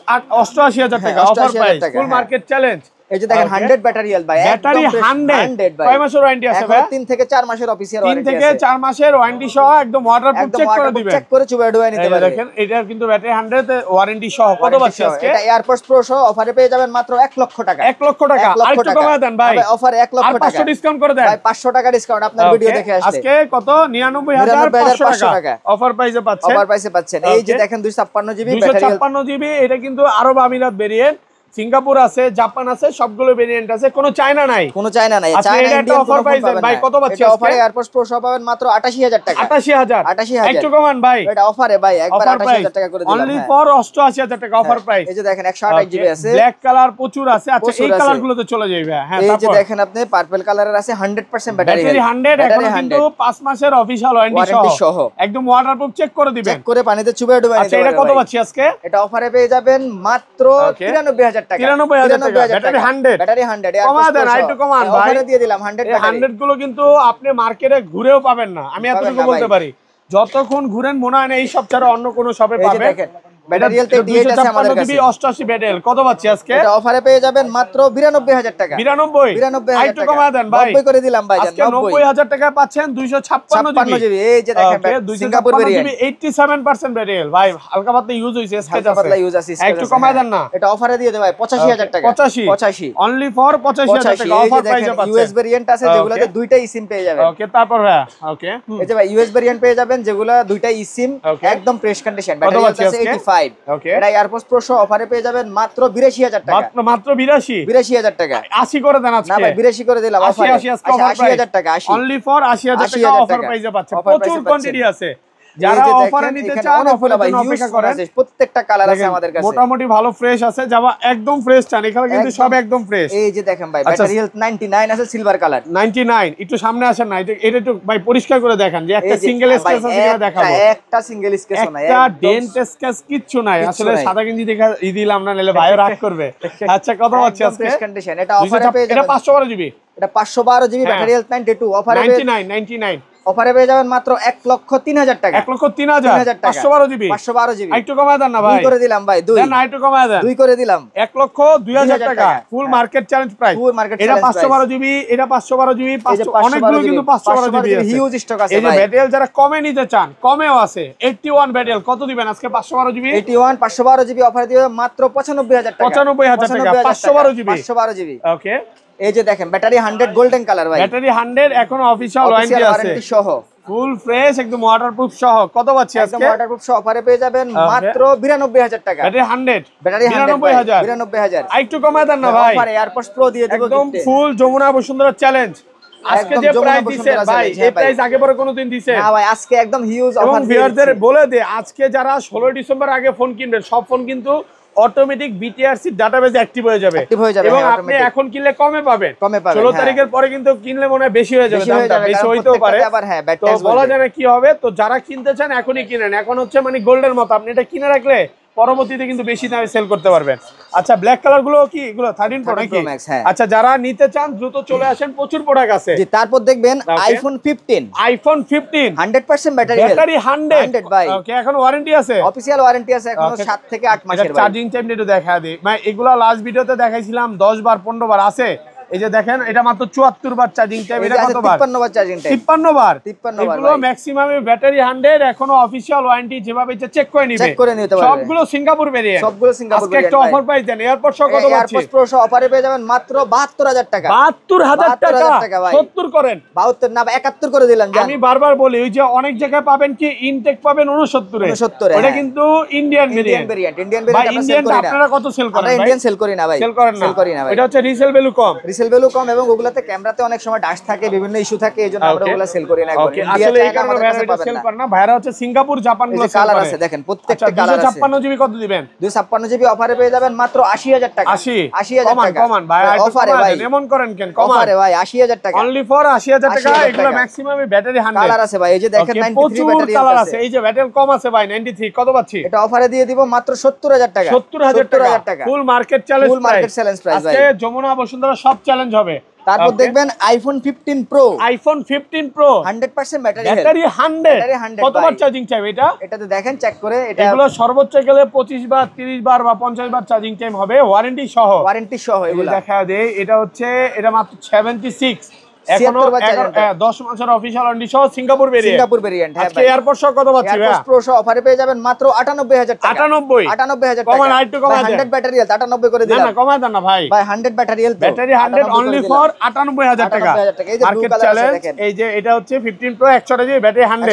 88000 টাকা অফার প্রাইস, ফুল মার্কেট চ্যালেঞ্জ। এই যে দেখেন 100 ব্যাটারি হেলথ ভাই, ব্যাটারি 100 ভাই। কয় মাসের ওয়ারেন্টি আছে ভাই? 3 থেকে 4 মাসের অফিসিয়াল 3 ওয়ারেন্টি থেকে আছে। 4 মাসের ওয়ারেন্টি সহ একদম ওয়াটারপ্রুফ চেক করে দিবেন, চেক করে চুবাই ডুবাই নিতে এই যে পারবেন। দেখেন এটার কিন্তু ব্যাটারি 100 ওয়ারেন্টি সহ কত পাচ্ছি আজকে? এটা এয়ারপডস প্রো সহ অফারে পেয়ে যাবেন মাত্র 1 লক্ষ টাকা। 1 লক্ষ টাকা। আর একটু কমায় দেন ভাই, অফারে 1 লক্ষ আর টাকা 500 ডিসকাউন্ট করে দেন ভাই, 500 টাকা ডিসকাউন্ট আপনার ভিডিও দেখে আসলে। আজকে কত? 99500 টাকা অফার প্রাইসে পাচ্ছেন। অফার প্রাইসে পাচ্ছেন। এই যে দেখেন 256 জিবি ব্যাটারি হেলথ, 256 জিবি। এটা কিন্তু আরব আমিরাত ভেরিয়েন্ট, সিঙ্গাপুর আছে, জাপান আছে, সবগুলো ভেরিয়েন্ট আছে, কোনো চায়না নাই, কোনো চায়না নাই। আচ্ছা, চায়না এটা একটা ইন্ডিয়ান অফার কোনো প্রাইস পাবেন ভাই, না। কত পাচ্ছি এটা আজকে? অফারে এয়ারপডস প্রো সহ পাবেন মাত্র 88000 টাকা। 88000 88000 একটু কমান ভাই, এটা অফারে ভাই একবার অফার প্রাইস 88000 টাকা করে দিলাম। অনলি ফর 88000 টাকা অফার প্রাইস। এই যে দেখেন 128 জিবি আছে, ব্ল্যাক কালার প্রচুর আছে। আচ্ছা, প্রচুর এই আছে। কালারগুলোতে চলে যাবে। হ্যাঁ, এই যে তারপর দেখেন আপনি পার্পল কালারের আছে 100% ব্যাটারি ব্যাটারি 100 এখন ব্যাটারি কিন্তু 5 মাসের অফিশিয়াল ওয়ারেন্টি ওয়ারেন্টি সহ সহ একদম ওয়াটারপ্রুফ চেক করে দিবেন, চেক করে পানিতে চুবাই ডুবাই আচ্ছা, নিতে এটা পারবেন। কত পাচ্ছি আজকে? এটা অফারে পেয়ে যাবেন মাত্র 93000 টাকা। 93000 টাকা। ব্যাটারি 100 ব্যাটারি 100 কমা দেন, আরেকটু কমান ভাই। অফারে দিয়ে দিলাম 100 এই ব্যাটারি। 100 গুলো কিন্তু আপনি মার্কেটে ঘুরেও পাবেন না, আমি পাবেন এতটুকু না বলতে ভাই। পারি। যতক্ষণ ঘুরেন মনে হয় না এই সব ছাড়া অন্য কোনো শপে এই যে পাবেন। দেখেন ব্যাটারি হেলথ 88 আছে আমাদের কাছে। 88 ব্যাটারি কত পাচ্ছি আজকে? এটা অফারে পেয়ে যাবেন মাত্র 92000 টাকা। 92 একটু কমা দেন ভাই, 90 করে দিলাম ভাই। আজকে 90000 টাকা পাচ্ছেন 256 জিবি। এই যে দেখেন সিঙ্গাপুর ভেরিয়েন্ট 87% ব্যাটারি ভাই, হালকা পাতলা ইউজ হইছে, স্কেচ আছে, পাতলা ইউজ আছে, একটু কমায় দেন না। এটা অফারে দিয়ে দেব ভাই 85000 টাকা। 85 অনলি ফর 85000 টাকা অফার প্রাইসে পাচ্ছেন। ইউএস ভেরিয়েন্ট আছে যেগুলোতে দুইটা সিম পেয়ে যাবেন। ওকে, তারপর ভাই ওকে এই যে ভাই ইউএস ভেরিয়েন্ট পেয়ে যাবেন যেগুলো দুইটা সিম একদম ফ্রেশ কন্ডিশন, ব্যাটারি হেলথ আছে 85। ওকে, এটা এয়ারপডস প্রো সহ অফারে পেয়ে যাবেন মাত্র 82000 টাকা। মাত্র 82000 টাকা। 80 করে দেন আজকে। না ভাই 82 করে দিলাম অফারে। 80000 টাকা 80 অনলি ফর 80000 টাকা অফার প্রাইসে পাচ্ছেন। প্রচুর কোয়ান্টিটি আছে, যারা অফারে নিতে চান অফারে জন্য অপেক্ষা করেন। প্রত্যেকটা কালার আছে আমাদের কাছে, মোটামুটি ভালো ফ্রেশ আছে, যারা একদম ফ্রেশ চান এখানে কিন্তু সব একদম ফ্রেশ। এই যে দেখেন ভাই ব্যাটারি হেলথ 99 আছে সিলভার কালার। 99 একটু সামনে আসেন না, এটা একটু ভাই পরিষ্কার করে দেখান যে একটা সিঙ্গেল স্কেচ আছে কিনা দেখাবো। একটা সিঙ্গেল স্কেচ নাই, একটা ডেন্ট স্কেচ কিচ্ছু নাই। আসলে সাদা গেঞ্জি দেখা দিলাম না, নালে ভাই রাগ করবে। আচ্ছা, কত পাচ্ছি আজকে? Fresh condition. এটা অফারে পেয়ে যাবেন, এটা 512 জিবি, এটা 512 জিবি ব্যাটারি হেলথ 92 অফারে 99 অফারে পেয়ে যাবেন মাত্র 1,03,000 টাকা। 1,03,000 512 জিবি। 512 জিবি একটু কমায় দেন না ভাই, 2 করে দিলাম ভাই, 2 দেন না, একটু কমায় দেন, 2 করে দিলাম 1,02,000 টাকা ফুল মার্কেট চ্যালেঞ্জ প্রাইস। ফুল মার্কেট এটা চ্যালেঞ্জ 512 জিবি, এটা 512 জিবি, অনেকগুলো কিন্তু 512 জিবি আছে। হিউজ স্টক আছে এই যে ভাই। ব্যাটেল যারা কমে নিতে চান, কমেও আছে 81 ব্যাটেল কত দিবেন আজকে? 512 জিবি 81 512 জিবি অফারে দিবে মাত্র 95000 টাকা। 95000 টাকা 512 জিবি। 512 জিবি। ওকে, এই যে দেখেন ব্যাটারি 100 গোল্ডেন কালার ভাই, ব্যাটারি 100 এখন অফিশিয়াল ওয়ারেন্টি আছে, সহ ফুল ফ্রেশ একদম ওয়াটারপ্রুফ সহ। কত পাচ্ছি একদম আজকে? ওয়াটারপ্রুফ সহ অফারে পেয়ে যাবেন মাত্র 92000 টাকা। ব্যাটারি 100 ব্যাটারি 99000 99000 একটু কমায় দেন না ভাই, অফারে এয়ারপডস প্রো দিয়ে দেব একদম গিফটে। ফুল যমুনা বসুন্ধরা চ্যালেঞ্জ। আজকে একদম যে যমুনা প্রাইস বসুন্ধরা দিছেন ভাই, challenge, এই প্রাইস আগে পরে কোনোদিন দিছেন না ভাই, আজকে একদম হিউজ এবং অফার দিয়ে ভিউয়ারদের দিচ্ছি। বলে দে, আজকে যারা 16 ডিসেম্বর আগে ফোন কিনবেন, সব ফোন কিন্তু অটোমেটিক বিটিআরসি ডাটাবেসে অ্যাক্টিভ হয়ে যাবে Active হয়ে যাবে, এবং হ্যাঁ, আপনি automatic। এখন কিনলে কমে পাবেন। কমে পাবেন, 16 হ্যাঁ। তারিখের পরে কিন্তু কিনলে মনে হয় বেশি হয়ে যাবে, বেশি হয়ে দামটা যাবে, বেশি কারণ হইতেও পারে। প্রত্যেকটাতে আবার হ্যাঁ ব্যাট তো ট্যাক্স বলা যায় না কি হবে। তো যারা কিনতে চান এখনই কিনেন, এখন হচ্ছে মানে গোল্ডের মতো, আপনি এটা কিনে রাখলে পরবর্তীতে কিন্তু বেশি দামে সেল করতে পারবেন। আচ্ছা, ব্ল্যাক কালার গুলো কি এগুলো 13 প্রো 13 নাকি? Pro Max, হ্যাঁ। আচ্ছা, যারা নিতে চান দ্রুত চলে আসেন, প্রচুর প্রোডাক্ট আছে। জি, তারপর দেখবেন Okay. IPhone 15 iPhone 15 100% battery battery 100 ভাই। ওকে, এখন ওয়ারেন্টি আছে, অফিশিয়াল ওয়ারেন্টি আছে এখনো Okay. 7 থেকে 8 মাসের ভাই। চার্জিং টাইম একটু দেখা দিই মানে, এগুলা লাস্ট ভিডিওতে দেখাইছিলাম 10 বার 15 বার আছে। এই যে দেখেন এটা মাত্র 74 বার চার্জিং টাইম, এটা কত বার? 53 বার চার্জিং টাইম। 53 বার। 53 বার এগুলো ভাই। ম্যাক্সিমাম ব্যাটারি 100 এখনো অফিশিয়াল ওয়ারেন্টি যেভাবে ইচ্ছা চেক করে নিবে, চেক করে নিতে পারবে। সবগুলো সিঙ্গাপুর ভেরিয়েন্ট, সবগুলো সিঙ্গাপুর আজকে একটা ভেরিয়েন্ট অফার প্রাইস দেন। এয়ারপড সহ কত পাচ্ছি? এয়ারপডস প্রো সহ অফারে পেয়ে যাবেন মাত্র 72000 টাকা। 72000 টাকা 72000 টাকা ভাই। 70 করেন। 72 না 71 করে দিলাম জান। আমি বারবার বলি, ওই যে অনেক জায়গায় পাবেন কি ইনটেক পাবেন 69 এ, 69 ওটা হ্যাঁ। কিন্তু Indian Indian variant. Variant, Indian ভাই ভেরিয়েন্ট আমরা সেল ইন্ডিয়ান করি না। আপনারা কত সেল করেন আমরা ভাই? ইন্ডিয়ান সেল করি না ভাই। সেল করেন না, সেল করি না ভাই। এটা হচ্ছে রিসেল ভ্যালু কম। রিসেল ভ্যালু কম এবং ওগুলাতে ক্যামেরাতে অনেক সময় ডাস্ট থাকে, বিভিন্ন ইস্যু থাকে, এইজন্য আমরা Okay. ওগুলা সেল করি না। ওকে, আসলে এই কারণে ভাইরা এটা সেল করে না। ভাইরা হচ্ছে সিঙ্গাপুর জাপান গুলো সেল কালার করে। আছে দেখেন, আচ্ছা, প্রত্যেকটা কালার আছে। 256 জিবি কত দিবেন? 256 জিবি অফারে পেয়ে যাবেন মাত্র 80000 টাকা। 80 কমান টাকা কমান ভাই, অফারে ভাই, এমন করেন কেন? কমান অফারে ভাই 80000 টাকা। অনলি ফর 80000 টাকা। 80,000 এগুলো টাকা। ম্যাক্সিমাম ব্যাটারি 100 কালার আছে ভাই, এই যে দেখেন 93 প্রচুর ব্যাটারি কালার আছে। আছে। এই যে ব্যাটারি কম আছে ভাই 93 কত পাচ্ছি? এটা অফারে দিয়ে দিব মাত্র 70000 টাকা। 70000 টাকা full market challenge full market challenge price ভাই। আজকে যমুনা বসুন্ধরা সব চ্যালেঞ্জ হবে। তারপর দেখবেন iPhone 15 pro, iPhone 15 pro 100% battery battery 100 কতবার চার্জিং টাইম এটা? এটাতে দেখেন চেক করে, এটা এগুলো সর্বোচ্চ গেলে 25 বার 30 বার বা 50 বার চার্জিং টাইম হবে, ওয়ারেন্টি সহ। ওয়ারেন্টি সহ এগুলো দেখা দেই, এটা হচ্ছে এটা মাত্র 76, এখনো 10 মাসের অফিশিয়াল ওয়ারেন্টি সহ সিঙ্গাপুর ভেরিয়েন্ট। সিঙ্গাপুর ভেরিয়েন্ট হ্যাঁ আজকে এয়ারপোর্ট সহ কত পাচ্ছি ভাই? এয়ারপোর্ট প্রো সহ অফারে পেয়ে যাবেন মাত্র 98000 টাকা। 98000 টাকা। কমান আরেকটু কমায় দেন। 100 ব্যাটারি হেলথ 98 করে দিলাম। না কমায় দেন না ভাই। ভাই 100 battery health, battery 100 only for 98000 টাকা। 98000 টাকা। এই যে ব্লু মার্কেট কালার আছে চ্যালেঞ্জ। দেখেন, এই যে এটা হচ্ছে 15 প্রো 128 জিবি ব্যাটারি 100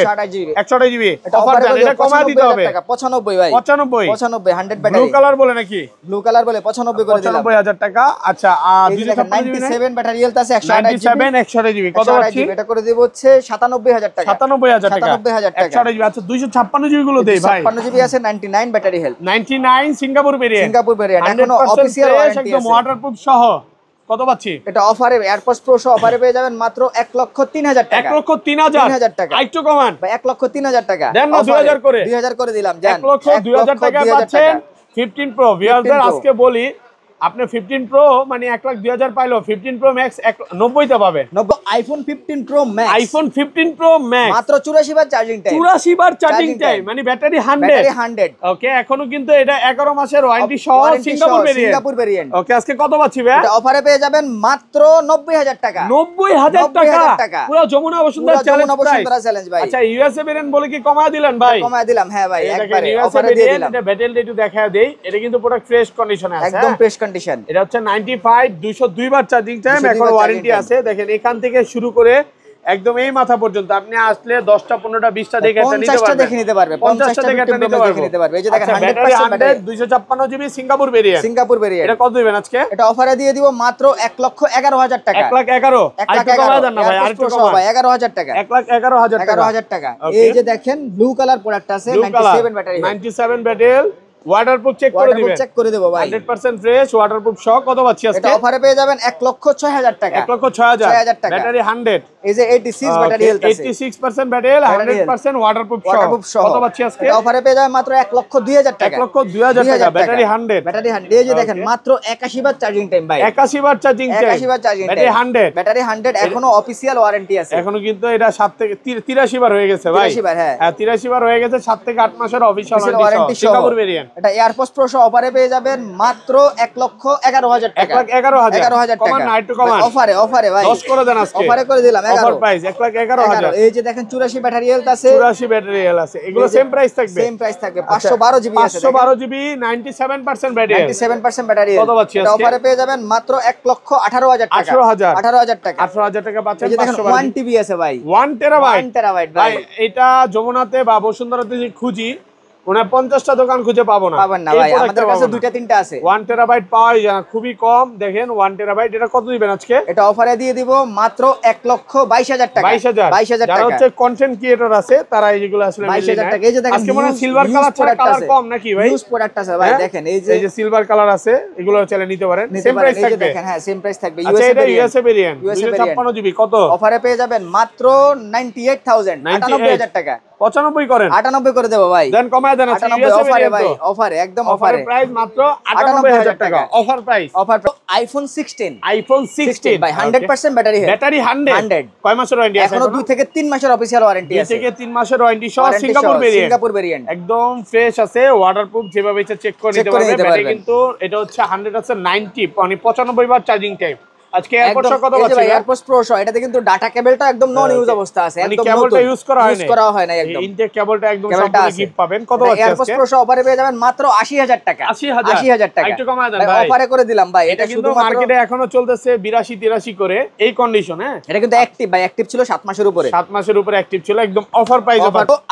128 জিবি এটা অফার দেন, এটা কমায় দিতে হবে। 95 ভাই, 95 100 ব্যাটারি। ব্লু কালার বলে নাকি? ব্লু কালার বলে 95 করে দিলাম। 95000 টাকা। আচ্ছা এই যে দেখেন 97 ব্যাটারি হেলথ আছে 128 জিবি। 97 128 জিবি কত পাচ্ছি? এটা করে দেব হচ্ছে 97000 টাকা। 97000 টাকা। 97000 টাকা। 128 জিবি। আচ্ছা 256 জিবি গুলো দেই ভাই। 56 জিবি আছে 99 battery health. 99 Singapore variant. Singapore variant এখনো অফিশিয়াল ওয়ারেন্টি একদম আছে। ওয়াটারপ্রুফ সহ কত পাচ্ছি? এটা অফারে এয়ারপোর্টস প্রো সহ অফারে পেয়ে যাবেন মাত্র 1,03,000 টাকা। 1,03,000 টাকা। একটু কমান ভাই 1,03,000 টাকা। দেন না 2000 করে। 2000 করে দিলাম জান। 1,02,000 টাকা পাচ্ছেন 15 প্রো। ভিউয়ারদের আজকে বলি আপনি 15 প্রো মানে 1,02,000 পাইলো, 15 প্রো ম্যাক্স 90 তে পাবে। IPhone 15 pro max, iPhone 15 pro max মাত্র 84 বার চার্জিং টাইম। 84 বার চার্জিং টাইম মানে ব্যাটারি 100। 100। ওকে, এখনো কিন্তু এটা 11 মাসের ওয়ারেন্টি সহ Singapore variant. Singapore variant. Okay, আজকে কত পাচ্ছি ভাই? এটা অফারে পেয়ে যাবেন মাত্র 90000 টাকা। 90000 টাকা। পুরো যমুনা বসুন্ধরা চ্যালেঞ্জ ভাই। আচ্ছা ইউএসএ ভেরিয়েন্ট বলে কি কমায় দিলেন ভাই? কমায় দিলাম হ্যাঁ ভাই, একবারে ইউএসএ অফারে দিয়ে ভেরিয়েন্ট। দিলাম। এটা ব্যাটেল ডে একটু দেখায় দেই, এটা কিন্তু পুরো ফ্রেশ কন্ডিশনে আছে, একদম ফ্রেশ কন্ডিশন। এটা হচ্ছে 95 202 বার চার্জিং টাইম, 202 এখন বার ওয়ারেন্টি charging আছে। দেখেন এখান থেকে শুরু করে একদম এই মাথা পর্যন্ত আপনি আসলে 10টা 15টা 20টা দেখে এটা নিতে 50টা পারবেন। দেখে নিতে পারবে, 50টা দেখে এটা নিতে পারবে। এই যে দেখেন 100% 100% 256 GB Singapore variant. Singapore variant. এটা কত দিবেন আজকে? এটা অফারে দিয়ে দিব মাত্র 1,11,000 টাকা। 1,11,000 আরেকটু কমায় দেন না ভাই, আরেকটু কমায়। ভাই 11,000 টাকা। 1,11,000 টাকা। 11,000 টাকা। এই যে দেখেন ব্লু কালার প্রোডাক্ট আছে 97 ব্যাটারি। 97 ব্যাটারি ওয়াটারপ্রুফ চেক করে দিবেন। চেক করে দেব ভাই। 100% ফ্রেশ ওয়াটারপ্রুফ সহ কত পাচ্ছি আজকে? এটা অফারে পেয়ে যাবেন 1,06,000 টাকা। 1,06,000 টাকা। ব্যাটারি 100। এই যে 86 ব্যাটারি হেলথ আছে। 86% ব্যাটারি 100% ওয়াটারপ্রুফ সহ কত পাচ্ছি আজকে? এটা অফারে পেয়ে যাবেন মাত্র 1,02,000 টাকা। 1,02,000 টাকা ব্যাটারি 100। ব্যাটারি 100। এই যে দেখেন মাত্র 81 বার চার্জিং টাইম ভাই। 81 বার চার্জিং টাইম। 81 বার চার্জিং টাইম। ব্যাটারি 100। ব্যাটারি 100 এখনো অফিশিয়াল ওয়ারেন্টি আছে। এখনো কিন্তু এটা 7 থেকে 83 বার হয়ে গেছে ভাই। 83 বার হ্যাঁ। 83 বার হয়ে গেছে, 7 থেকে 8 মাসের অফিশিয়াল ওয়ারেন্টি সহ সিঙ্গাপুর ভেরিয়েন্ট। এটা এয়ারপোর্টস প্রো সহ অফারে পেয়ে যাবেন মাত্র 1,11,000 টাকা। 1,11,000 টাকা। না একটু কমান। অফারে ভাই 10 করে দেন আজকে। অফারে করে দিলাম 11। Offer price 1,11,000। এই যে দেখেন 84 ব্যাটারি হেলথ আছে। 84 ব্যাটারি হেলথ আছে। এগুলো সেম প্রাইস থাকবে। সেম প্রাইস থাকবে। 512 জিবি আছে। 512 জিবি 97% ব্যাটারি। 97% ব্যাটারি কত পাচ্ছি এটা আজকে? অফারে পেয়ে যাবেন মাত্র 1,18,000 টাকা। 18,000 টাকা। 18,000 টাকা পাচ্ছেন। এই যে দেখেন 1 টিবি আছে ভাই। 1 টেরাবাইট। 1 টেরাবাইট ভাই ভাই। এটা যমুনাতে বা বসুন্ধরাতে যে খুঁজি ওনা 50টা দোকান খুঁজে পাবো না। পাবেন না ভাই, আমাদের কাছে 2টা 3টা আছে। 1 টেরাবাইট পাওয়াই যায় না, খুবই কম। দেখেন 1 টেরাবাইট এটা কত দিবেন আজকে? এটা অফারে দিয়ে দিব মাত্র 1,22,000 টাকা। 22,000 টাকা। যারা হচ্ছে কন্টেন্ট ক্রিয়েটর আছে তারা এইগুলো আসলে 22,000 টাকা। এই যে দেখেন আজকে মনে সিলভার কালার ছাড়া কালার কম নাকি ভাই? ইউজ প্রোডাক্ট আছে ভাই, দেখেন এই যে সিলভার কালার আছে, এগুলো চাইলে নিতে পারেন। সেম প্রাইস থাকবে। দেখেন হ্যাঁ সেম প্রাইস থাকবে। আচ্ছা এটা ইউএসএ ভেরিয়েন্ট 256 জিবি কত? অফারে পেয়ে যাবেন মাত্র 98,000 98,000 টাকা। 95 করেন। 98 করে দেব ভাই। দেন কমায় দেন আজকে 98 অফারে ভাই, অফারে একদম অফারে। প্রাইস মাত্র 98,000 টাকা অফার প্রাইস। অফার আইফোন 16 ভাই 100% ব্যাটারি হেলথ। ব্যাটারি 100 কয় মাসের ওয়ারেন্টি আছে? এখনো 2 থেকে 3 মাসের অফিশিয়াল ওয়ারেন্টি 2 আছে। থেকে 3 মাসের ওয়ারেন্টি সহ সিঙ্গাপুর ভেরিয়েন্ট একদম ফ্রেশ আছে, ওয়াটারপ্রুফ, যেভাবে ইচ্ছা চেক করে নিতে পারবে। ব্যাটারি কিন্তু এটা হচ্ছে 100 আছে 90 মানে 95 বার চার্জিং টাইম। আজকে এয়ারপোর্ট কত পাচ্ছি? এয়ারপোর্ট প্রো এটাতে কিন্তু ডাটা কেবলটা একদম নন ইউজ অবস্থা আছে, মানে একদম কেবলটা ইউজ করা হয় না একদম। ইনটেক কেবলটা একদম সম্পূর্ণ গিফট পাবেন। কত পাচ্ছি এয়ারপোর্ট আজকে? প্রো অফারে পেয়ে যাবেন মাত্র 80,000 টাকা। 80,000 টাকা। একটু কমায় দেন ভাই। অফারে করে দিলাম ভাই। এটা কিন্তু মার্কেটে এখনো চলতেছে 82-83 করে এই কন্ডিশন। হ্যাঁ এটা কিন্তু অ্যাক্টিভ ভাই, অ্যাক্টিভ ছিল 7 মাসের উপরে। 7 মাসের উপরে অ্যাক্টিভ ছিল, একদম offer price.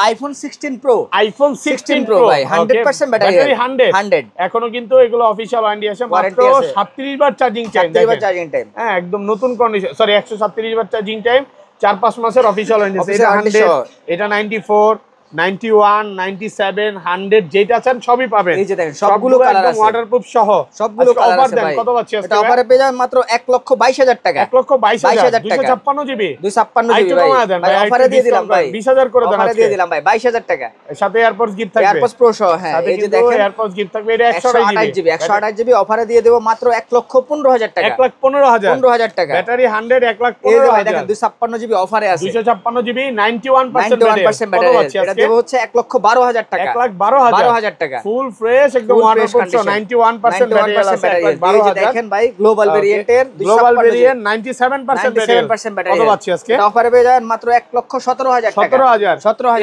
IPhone 16 pro iPhone 16 pro ভাই 100% ব্যাটারি 100 এখনো কিন্তু এগুলো অফিশিয়াল ওয়ারেন্টি আছে। মাত্র 37 বার চার্জিং টাইম। 37 বার চার্জিং টাইম। হ্যাঁ একদম নতুন কন্ডিশন, সরি 137 বার চার্জিং টাইম, 4-5 মাসের অফিশিয়াল ওয়ারেন্টি আছে। এটা 100, এটা 94, 91, 97, 100 যেটা চান সবই পাবেন। এই যে দেখেন সবগুলো কালার আছে, ওয়াটারপ্রুফ সহ সবগুলো কালার অফার আছে দেন ভাই। কত পাচ্ছি আজকে? এটা অফারে পেয়ে যাবেন মাত্র 1,22,000 টাকা। 1,22,000 256 জিবি 256 জিবি ভাই। কমায় দেন ভাই, অফারে দিয়ে দিলাম ভাই, 20,000 করে দেন অফারে দিয়ে দিলাম ভাই 22,000 টাকা। সাথে এয়ারপডস গিফট থাকবে, এয়ারপডস প্রো সহ। হ্যাঁ সাথে এই যে কিন্তু দেখেন এয়ারপডস গিফট থাকবে। এটা 128 জিবি 128 জিবি অফারে দিয়ে দেব মাত্র 1,15,000 টাকা। 1,15,000 টাকা। ব্যাটারি 100 এই যে ভাই 1,15,000 দেখেন 256 জিবি অফারে আছে, 256 জিবি 91% 91% ব্যাটারি। এটা দেব হচ্ছে 1,12,000 টাকা। 1,12,000 টাকা ফুল ফ্রেশ একদম Full fresh waterproof condition। 91% battery আছে। 91% এই যে দেখেন ভাই গ্লোবাল ভেরিয়েন্টের গ্লোবাল ভেরিয়েন্ট 97% ব্যাটারি। কত পাচ্ছি আজকে? এটা অফারে পেয়ে যাবেন মাত্র 1,17,000 টাকা। 17,000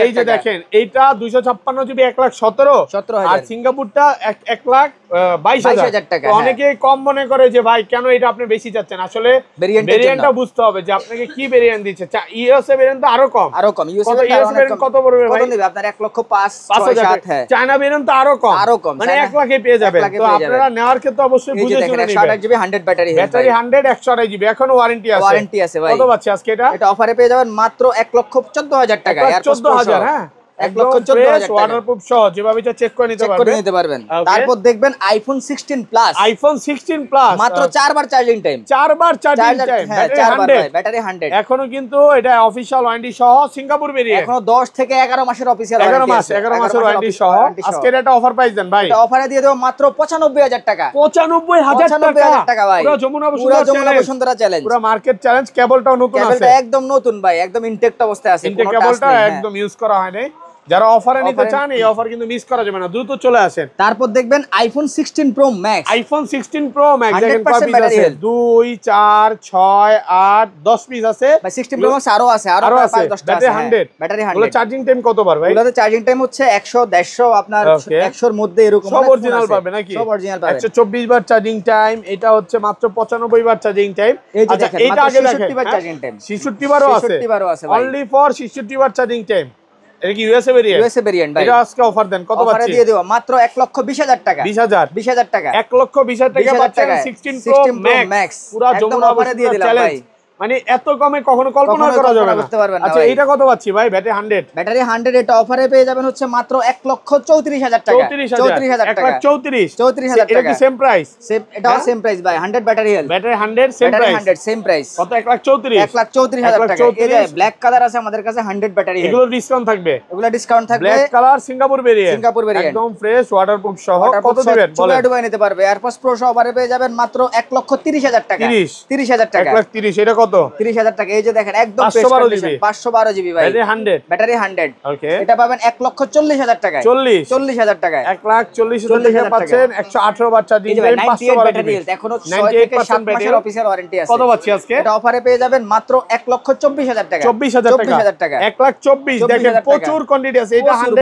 এই যে দেখেন এইটা 256 জিবি 1,17,000 আর সিঙ্গাপুরটা 1,22,000 টাকা। তো অনেকে কম মনে করে যে ভাই কেন এটা আপনি বেশি যাচ্ছেন, আসলে ভেরিয়েন্টটা বুঝতে হবে যে আপনাকে কি ভেরিয়েন্ট দিচ্ছে। ইউএসএ ভেরিয়েন্ট তো আরো কম ইউএসএ ভেরিয়েন্ট কত পড়বে ভাই? কত নেবে আপনার? 1,05,6,7 হ্যাঁ। চায়না ভেরিয়েন্ট তো আরো কম মানে 1 লাখে পেয়ে যাবেন। তো আপনারা নেওয়ার ক্ষেত্রে অবশ্যই বুঝে শুনে নেবেন। 128 জিবি 100 ব্যাটারি, ব্যাটারি 100 128 জিবি এখনো ওয়ারেন্টি আছে ভাই। কত পাচ্ছি আজকে এটা? এটা অফারে পেয়ে যাবেন মাত্র 1,14,000 টাকা। 14,000 হ্যাঁ 1,14,000 টাকা ওয়াটারপ্রুফ সহ যেভাবে চেক করে নিতে পারবেন। তারপর দেখবেন আইফোন 16 প্লাস, আইফোন 16 প্লাস মাত্র 4 বার চার্জিং টাইম, 4 বার চার্জিং টাইম, ব্যাটারি 100 এখনো কিন্তু এটা অফিশিয়াল ওয়ারেন্টি সহ সিঙ্গাপুর ভেরিয়েন্ট, এখনো 10 থেকে 11 মাসের অফিশিয়াল 11 মাসের ওয়ারেন্টি সহ। আজকে এটা অফার প্রাইস দেন ভাই? এটা অফারে দিয়ে দেব মাত্র 95,000 টাকা। 95,000 টাকা ভাই। পুরো যমুনা বসুন্ধরা চ্যালেঞ্জ, পুরো মার্কেট চ্যালেঞ্জ। কেবলটাও নতুন আছে, কেবলটা একদম নতুন ভাই, একদম ইনটেক্ট অবস্থায় আছে, ইনটেক কেবলটা একদম ইউজ করা হয়নি। যারা অফারে নিতে চান এই অফার কিন্তু মিস করা যাবে না, দ্রুত চলে আসেন। তারপর দেখবেন iPhone 16 pro max, iPhone 16 pro max দেখেন 100% কয় পিস আছে? 2 4 6 8 10 পিস আছে ভাই। 16 প্রো ম্যাক্স আরো আছে, আরো 5-10টা আছে। ব্যাটারি 100 গুলো চার্জিং টাইম কত বার ভাই? গুলোতে চার্জিং টাইম হচ্ছে 100 150 আপনার 100 এর মধ্যে এরকম সব অরিজিনাল পাবে নাকি? সব অরিজিনাল পাবে। 124 বার চার্জিং টাইম, এটা হচ্ছে মাত্র 95 বার চার্জিং টাইম। আচ্ছা এটা আগে দেখেন 66 বার চার্জিং টাইম, 66 বারও আছে, 66 বারও আছে ভাই। অনলি ফর 66 বার চার্জিং টাইম। এটা কি ইউএসএ ভেরিয়েন্ট ভাই? এটা আজকে অফার দেন কত পাচ্ছি? অফারে দিয়ে দেব মাত্র 1,20,000 টাকা। 20,000 টাকা, 1,20,000 টাকা পাচ্ছেন 16 প্রো ম্যাক্স। পুরো যমুনা অফারে দিয়ে দিলাম ভাই। মানে এত কমে কখনো কল্পনা করা যাবে না। আচ্ছা এটা কত পাচ্ছি ভাই? ব্যাটারি 100, ব্যাটারি 100 এটা অফারে পেয়ে যাবেন হচ্ছে মাত্র 1,34,000 টাকা। 34,000 টাকা, 34,000 এটা কি সেম প্রাইস? এটাও সেম প্রাইস ভাই, 100 battery health, battery 100 same price, 100 same price. কত? 1,34,000 1,34,000 টাকা। এই যে ব্ল্যাক কালার আছে আমাদের কাছে 100 ব্যাটারি হেলথ, এগুলো ডিসকাউন্ট থাকবে, এগুলো ডিসকাউন্ট থাকবে। ব্ল্যাক কালার সিঙ্গাপুর ভেরিয়েন্ট, একদম ফ্রেশ ওয়াটারপ্রুফ সহ। কত দিবেন বলেন? ডুবাই নিতে পারবে। এয়ারপডস প্রো সহ অফারে পেয়ে যাবেন মাত্র 1,30,000 টাকা। 30,000 টাকা, 1,30,000 এটা কত? 30,000 টাকা। এই যে দেখেন একদম 512 জিবি ভাই, ব্যাটারি 100 ওকে। এটা পাবেন 1,40,000 টাকায়। 40,000 টাকায় 1,40,000 টাকা পাচ্ছেন। 118 বার চার্জিং টাইম, 512 ব্যাটারি হেলথ, এখনো 6 থেকে 7 মাসের অফিশিয়াল ওয়ারেন্টি আছে। কত পাচ্ছি আজকে? এটা অফারে পেয়ে যাবেন মাত্র 1,24,000 টাকা। 24,000 টাকা, 1,24,000 দেখেন প্রচুর কোয়ান্টিটি আছে। এটা 100